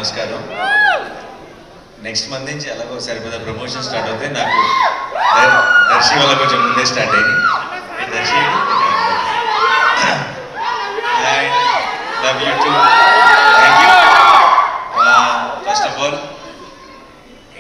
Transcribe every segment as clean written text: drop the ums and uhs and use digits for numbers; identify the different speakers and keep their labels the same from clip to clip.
Speaker 1: నమస్కారం. Next month నుంచి ఎలాగో సరిపోదా ప్రమోషన్ స్టార్ట్ అవుతాయి. నాకు దర్శి వల్ల కొంచెం ముందే స్టార్ట్ అయింది. Darshi and love you too. Thank you. First of all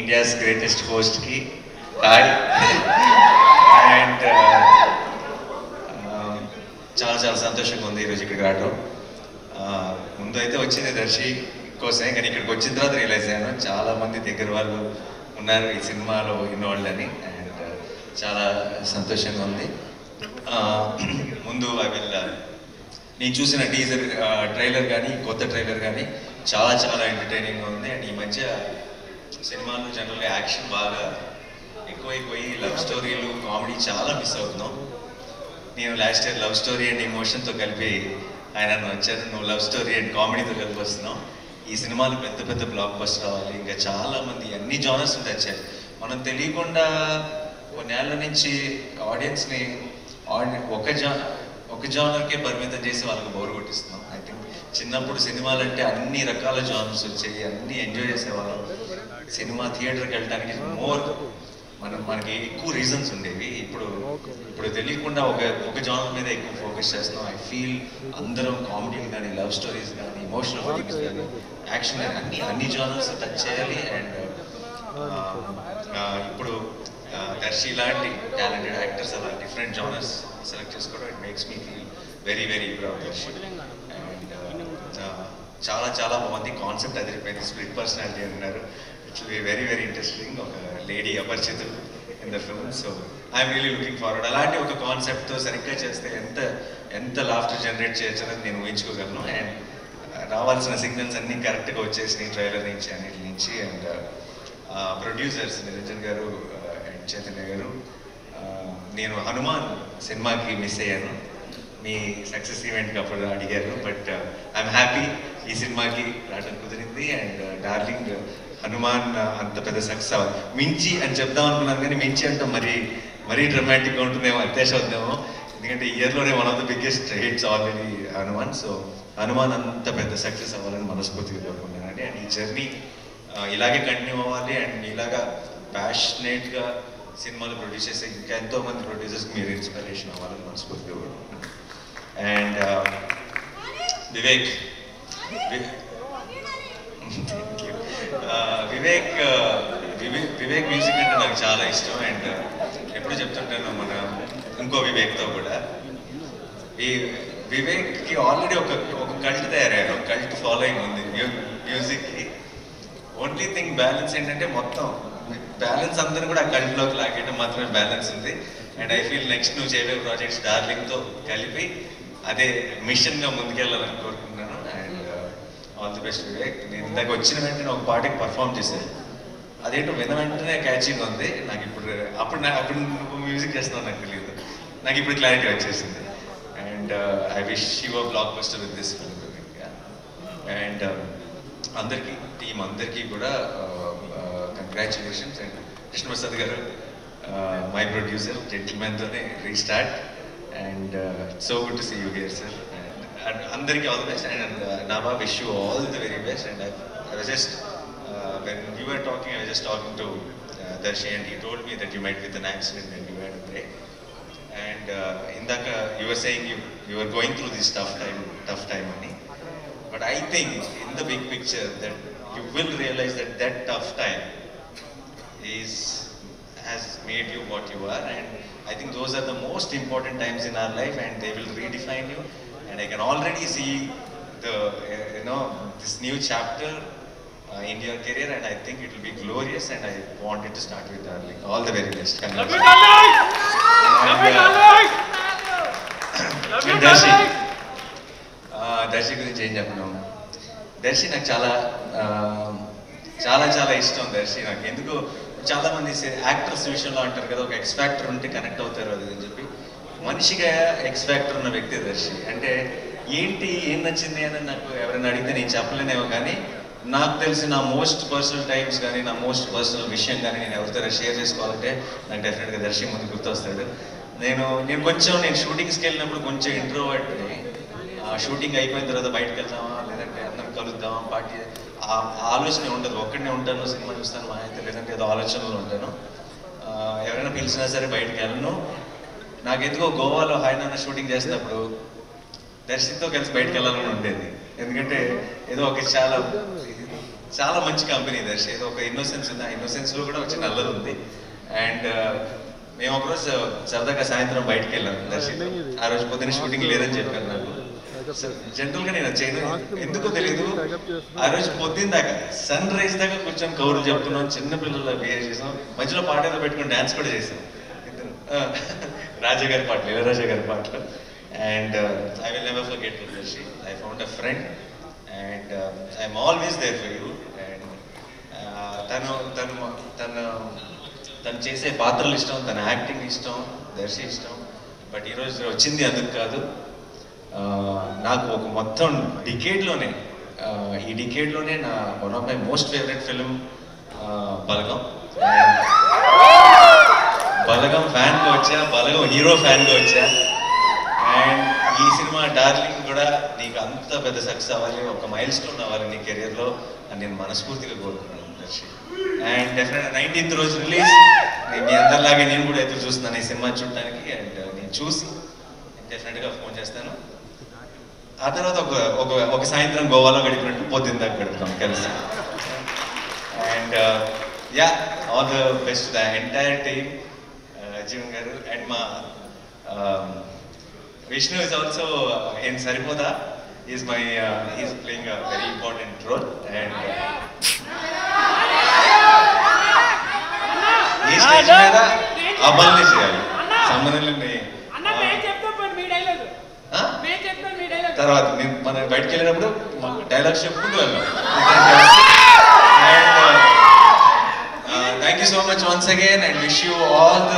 Speaker 1: India's greatest హోస్ట్కి హాయ్. అండ్ చాలా చాలా సంతోషంగా ఉంది ఈరోజు ఇక్కడికి రావడం. ముందు అయితే వచ్చింది దర్శి కోసమే, కానీ ఇక్కడికి వచ్చిన తర్వాత రియలైజ్ అయ్యాను చాలా మంది దగ్గర వాళ్ళు ఉన్నారు ఈ సినిమాలో ఇన్వాల్వ్ అని. అండ్ చాలా సంతోషంగా ఉంది. ముందు నేను చూసిన టీజర్ ట్రైలర్ కానీ కొత్త ట్రైలర్ కానీ చాలా చాలా ఎంటర్టైనింగ్గా ఉంది. అండ్ ఈ మధ్య సినిమాలో జనరల్గా యాక్షన్ బాగా ఎక్కువైపోయి లవ్ స్టోరీలు కామెడీ చాలా మిస్ అవుతున్నాం. నేను last year love story and ఎమోషన్తో కలిపి ఆయన వచ్చారు, నువ్వు లవ్ స్టోరీ అండ్ కామెడీతో కలిపి వస్తున్నావు. ఈ సినిమాలు పెద్ద పెద్ద బ్లాక్ బస్టర్ అవ్వాలి. ఇంకా చాలామంది అన్ని జానర్స్ వచ్చాయి. మనం తెలియకుండా కొన్నేళ్ల నుంచి ఆడియన్స్ని ఒక జానర్కే పరిమితం చేసి వాళ్ళకి బోర్ కొట్టిస్తున్నాం. ఐ థింక్ చిన్నప్పుడు సినిమాలు అంటే అన్ని రకాల జానర్స్ వచ్చాయి, అన్నీ ఎంజాయ్ చేసేవాళ్ళం. సినిమా థియేటర్కి వెళ్ళడానికి మనకి ఎక్కువ రీజన్స్ ఉండేవి. ఇప్పుడు తెలియకుండా ఒక జానర్ మీద ఎక్కువ ఫోకస్ చేస్తున్నాం. ఐ ఫీల్ అందరం కామెడీలు కానీ లవ్ స్టోరీస్ కానీ ఎమోషనల్ ఫీలింగ్స్ కానీ యాక్షన్ కానీ అన్ని జానర్స్ టచ్ చేయాలి. అండ్ ఇప్పుడు దర్శి లాంటి టాలెంటెడ్ యాక్టర్స్ అలా డిఫరెంట్ జానర్స్ సెలెక్ట్ చేసుకోవడం it makes me feel very very proud Darshi. And చాలా చాలా బాగుంది. కాన్సెప్ట్ అదిరిపోయింది. స్ప్లిట్ పర్సనాలిటీ అంటున్నారు. It's be very very interesting. ఒక లేడీ అపరిచితులు in the film. So I'm really looking forward. అలాంటి ఒక కాన్సెప్ట్తో సరిగ్గా చేస్తే ఎంత లాఫ్టర్ జనరేట్ చేయొచ్చు అనేది నేను ఊహించుకోగలను. అండ్ రావాల్సిన సిగ్నల్స్ అన్నీ కరెక్ట్గా వచ్చేసినాయి ట్రైలర్ నుంచి అన్నిటి నుంచి. అండ్ ప్రొడ్యూసర్స్ నిరంజన్ గారు అండ్ చైతన్య గారు, నేను హనుమాన్ సినిమాకి మిస్ అయ్యాను. మీ సక్సెస్ ఈవెంట్కి అప్పుడు అడిగారు. బట్ ఐఎమ్ హ్యాపీ ఈ సినిమాకి రావడం కుదిరింది. అండ్ డార్లింగ్ హనుమాన్ అంత పెద్ద సక్సెస్ అవ్వాలి. మించి అని చెప్దాం అనుకున్నాను, కానీ మించి అంటే మరీ డ్రమాటిక్గా ఉంటుందేమో, అత్యాశ అవుతుందేమో. ఎందుకంటే ఇయర్లోనే one of the biggest hits already Hanuman. So Hanuman అంత పెద్ద సక్సెస్ అవ్వాలని మనస్ఫూర్తిగా కోరుకుంటున్నానండి. అండ్ ఈ జర్నీ ఇలాగే కంటిన్యూ అవ్వాలి. అండ్ ఇలాగా ప్యాషనేట్గా సినిమాలు ప్రొడ్యూస్ చేసే ఇంకా ఎంతోమంది ప్రొడ్యూసర్స్కి మీరు ఇన్స్పిరేషన్ అవ్వాలని మనస్ఫూర్తిగా కోరుకుంటున్నాను. అండ్ వివేక్ మ్యూజిక్ అంటే నాకు చాలా ఇష్టం. అండ్ ఎప్పుడు చెప్తుంటాను మన ఇంకో వివేక్తో కూడా, ఈ వివేక్కి ఆల్రెడీ ఒక కల్ట్ తయారయ్యారు, ఒక కల్ట్ ఫాలోయింగ్ ఉంది మ్యూజిక్కి. ఓన్లీ థింగ్ బ్యాలెన్స్ ఏంటంటే మొత్తం బ్యాలెన్స్ అందరూ కూడా ఆ కల్ట్లోకి లాగేయడం మాత్రమే బ్యాలెన్స్ ఉంది. అండ్ ఐ ఫీల్ నెక్స్ట్ నువ్వు చేయబోయే ప్రాజెక్ట్స్ డార్లింగ్తో కలిపి అదే మిషన్గా ముందుకెళ్ళాలని కోరుకుంటున్నాను. And all the best Vivek. నేను ఇందాక వచ్చిన వెంటనే ఒక పాటకి పర్ఫామ్ చేశాను. అదేంటో విన్న వెంటనే క్యాచింగ్ ఉంది నాకు. అప్పుడు నువ్వు మ్యూజిక్ చేస్తున్నావు నాకు తెలియదు. నాకు ఇప్పుడు క్లారిటీ వచ్చేసింది. And I wish you a blockbuster with this film. And అందరికీ టీం అందరికీ కూడా కంగ్రాచులేషన్స్. అండ్ కృష్ణప్రసాద్ గారు మై ప్రొడ్యూసర్, జెంటిల్మెన్తోనే restart. And so good to see you here sir. And అందరికీ all the best. And Nava, wish you all the very best. And I was just when you were talking, I was just talking to Darshi, and he told me that you met with an accident and you had a break. And indaka you were saying you were going through this tough time only. But I think in the big picture that you will realize that tough time has made you what you are. And I think those are the most important times in our life, and they will redefine you. And I can already see this new chapter in your career, and I think it will be glorious. And I want it to start with Darling. All the very best. Darshi గురించి ఏం చెప్పినాం. దర్శి నాకు చాలా చాలా చాలా ఇష్టం. దర్శి నాకు ఎందుకు చాలా మంది యాక్టర్స్ విషయంలో అంటారు కదా, ఒక ఎక్స్ ఫ్యాక్టర్ ఉంటే కనెక్ట్ అవుతారు అది అని చెప్పి. మనిషిగా ఎక్స్ ఫ్యాక్టర్ ఉన్న వ్యక్తి దర్శి. అంటే ఏం నచ్చింది అని నాకు ఎవరైనా అడిగితే నేను చెప్పలేనేమో, కానీ నాకు తెలిసి నా మోస్ట్ పర్సనల్ టైమ్స్ కానీ నా మోస్ట్ పర్సనల్ విషయం కానీ నేను ఎవరితో షేర్ చేసుకోవాలంటే నాకు డెఫినెట్గా దర్శి ముందు గుర్తొస్తాడు. నేను షూటింగ్స్కి వెళ్ళినప్పుడు కొంచెం ఇంట్రోవర్ట్ని. షూటింగ్ అయిపోయిన తర్వాత బయటకు వెళ్తామా లేదంటే అందరం కలుద్దామా పార్టీ ఆలోచన ఉండదు. ఒక్కడనే ఉంటాను, సినిమా చూస్తాను, మా అయితే లేదంటే ఏదో ఆలోచనలో ఉంటాను. ఎవరైనా పిలిచినా సరే బయటకు వెళ్ళను. నాకెందుకో గోవాలో హాయ్ నాన్న షూటింగ్ చేసినప్పుడు దర్శితో కలిసి బయటకు వెళ్ళాలని ఉండేది. ఎందుకంటే ఏదో ఒక చాలా మంచి కంపెనీ దర్శి, ఏదో ఒక ఇన్నోసెన్స్ ఉంది. ఆ ఇన్నోసెన్స్లో కూడా ఒక చిన్న అల్లరి ఉంది. అండ్ మేము ఒకరోజు సరదాగా సాయంత్రం బయటకు వెళ్ళాము దర్శి. ఆ రోజు పొద్దున్న షూటింగ్ లేదని చెప్పాను నాకు. జనరల్గా నేను చేయను, ఎందుకో తెలియదు. ఆ రోజు పొద్దున్న దాకా సన్ రైజ్ దాకా కూర్చొని కౌరులు చెప్తున్నాం, చిన్నపిల్లలు బిహేవ్ చేసాం, మధ్యలో పాట ఏదో పెట్టుకుని డ్యాన్స్ కూడా చేసాం. రాజా గారి పాటలు, ఇళయరాజా గారి పాటలు. And I will never forget Darshi. I found a friend and I'm always there for you. And తను చేసే పాత్రలు ఇష్టం, తన యాక్టింగ్ ఇష్టం, దర్శి ఇష్టం. బట్ ఈరోజు వచ్చింది అందుకు కాదు. నాకు ఒక మొత్తం డికేడ్లోనే, ఈ డికేడ్లోనే నా one of my most favourite film Balagam. Balagam ఫ్యాన్గా వచ్చా, బలగం హీరో ఫ్యాన్గా వచ్చా. అండ్ ఈ సినిమా డార్లింగ్ కూడా నీకు అంత పెద్ద సక్సెస్ అవ్వాలి, ఒక మైల్ స్టోన్ అవ్వాలి నీ కెరియర్లో అని నేను మనస్ఫూర్తిగా కోరుకున్నాను దర్శి. అండ్ డెఫినెట్గా 19th రోజు రిలీజ్. మీ అందరిలాగే నేను కూడా ఎదురు చూస్తున్నాను ఈ సినిమా చూడటానికి. అండ్ నేను చూసి డెఫినెట్గా ఫోన్ చేస్తాను. ఆ తర్వాత ఒక సాయంత్రం గోవాలో గడిపినట్టు పొద్దున్న దాకా గడుపుతాం కలిసి. And yeah, all the best the entire team, Jeevan గారు. అండ్ మా Vishnu is also in Saripodhaa. Is playing a very important role. And ఈ స్టేజ్ మీద అబ్బాయిని చేయాలి, సంబంధం లేని. తర్వాత మనం బయటకు వెళ్ళినప్పుడు డైలాగ్స్ చెప్పుకుంటూ వెళ్ళాం. Thank you so much once again and wish you all the,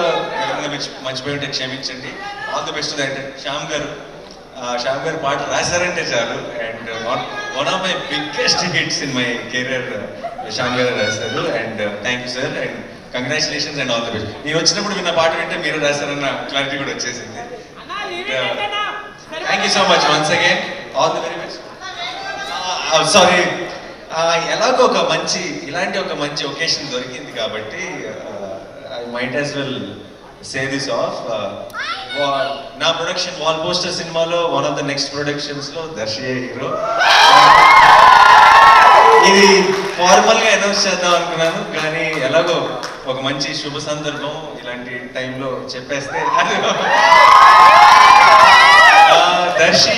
Speaker 1: మర్చిపోయి క్షమించండి, ఆల్ ద బెస్ట్. అంటే శ్యామ్ గారు పాట రాశారంటే చాలు. And one of my biggest hits in my career Shyam గారు రాశారు. And thank you sir and congratulations and all the best. నేను వచ్చినప్పుడు విన్న పాట వింటే మీరు రాశారన్న క్లారిటీ కూడా వచ్చేసింది. Thank you so much once again, all the very best. Sorry, ఎలాగో ఇలాంటి ఒక మంచి ఒకేషన్ దొరికింది కాబట్టి I might as well say this off. నా ప్రొడక్షన్ వాల్ పోస్టర్ సినిమాలో వన్ ఆఫ్ ద నెక్స్ట్ ప్రొడక్షన్స్లో దర్శి హీరో. ఇది ఫార్మల్గా అనౌన్స్ చేద్దాం అనుకున్నాను, కానీ ఎలాగో ఒక మంచి శుభ సందర్భం ఇలాంటి టైంలో చెప్పేస్తే. దర్శి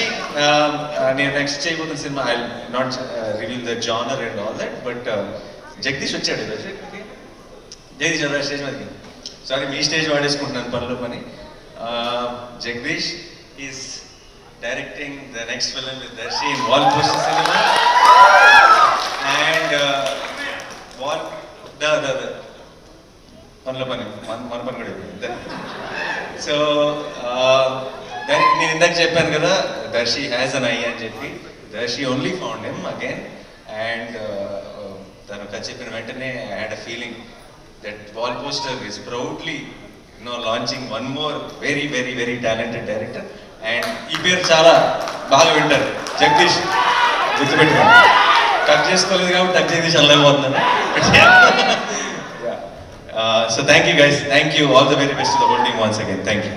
Speaker 1: నేను నెక్స్ట్ చేయబోతున్న cinema, I not reveal the genre and all that, but Jagadish వచ్చాడు. జగదీష్ అదే స్టేజ్ మీదకి, సారీ మీ స్టేజ్ వాడేసుకుంటున్నాను పనిలో పని. Jagadeesh is directing the next film with Darshi in wall poster cinema. And పనిలో పని మన పని కూడా. సో నేను ఇందాక చెప్పాను కదా, దర్శి హ్యాస్ అన్ ఐ అని చెప్పి. Darshi only found him again. And తను చెప్పిన వెంటనే I had a feeling that wall poster is proudly launching one more very very very talented director. And ఈ పేరు చాలా బాగా వింటారు, జగదీష్. గుర్తుపెట్టుకోండి, టచ్ చేసుకోలేదు కాబట్టి టచ్ జగదీష్ అనలేకపోతున్నాను. So thank you guys, thank you, all the very best to the whole team once again. Thank you.